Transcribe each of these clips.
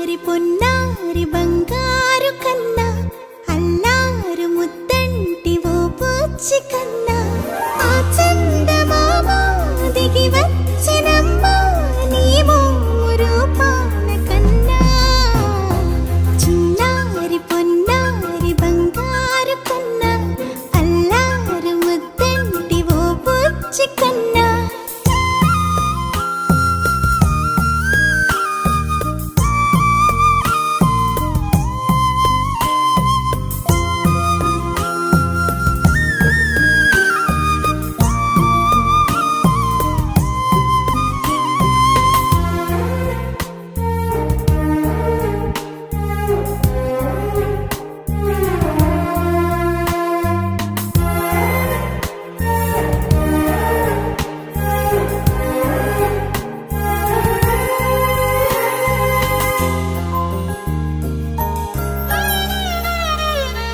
చిన్నారి పొన్నారి బంగారు కన్నా అల్లారు ముద్దంటి ఓ బుచ్చి కన్నా ఆ చందమామ దిగి వచ్చినమ్మా నీ మోము రూపాన కన్నా చిన్నారి పొన్నారి బంగారు కన్నా అల్లారు ముద్దంటి ఓ బుచ్చి కన్నా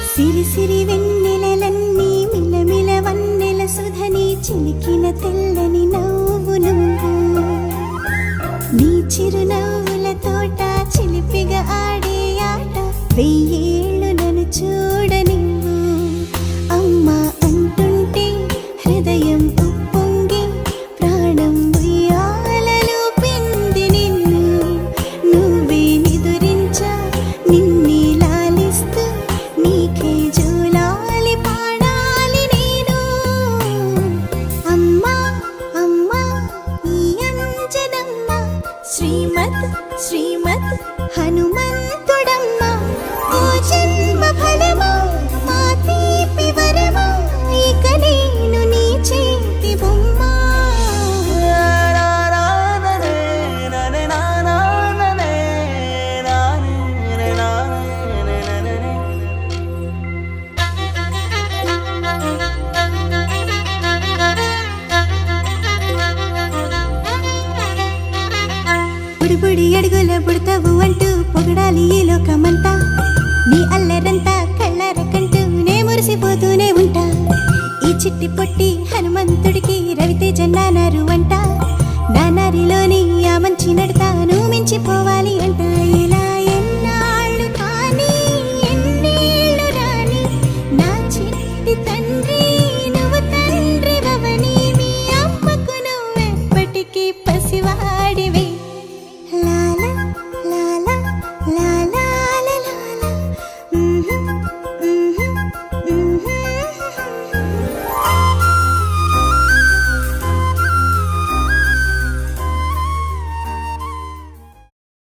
సిరి సిరి వెన్నెలలన్నీ మిలమిల వన్నెల సుధని చిలికిన తెల్లని నవ్వు నువ్వు నీ చిరునవ్వుల తోట చిలిపిగా ఆడే ఆట వెయ్యేళ్ళు నన్ను చూడనివ్వు అమ్మా అంటుంటే హృదయం ఉప్పొంగి ప్రాణం ఉయ్యాలలో పిండి నిన్ను నువ్వే నిదురించా నిన్నే లాలిస్తూ నీకే జూలాలి పాడాలి నేను అమ్మా అమ్మా ఈ అంజనమ్మ శ్రీమత్ శ్రీమత్ హనుమంతుడమ్మ ఓ జన్మ ఫలమా మా తీపి వరమా ఇక నేను నీ చేతి బొమ్మ బుడి అడుగుల పుడతావు అంటూ పొగడాలి ఈ లోకమంతా నీ అల్లరంతా కళ్ళారకంటూ నే మురిసిపోతూనే ఉంటా ఈ చిట్టి పొట్టి హనుమంతుడికి రవితేజ నానారు అంట నానారిలోని ఆ మంచి నడతాను మించిపోవాలి అంట ఇలా ఎన్నాళ్ళు కానీ ఎన్నేళ్ళు రాని నా చిట్టి తండ్రి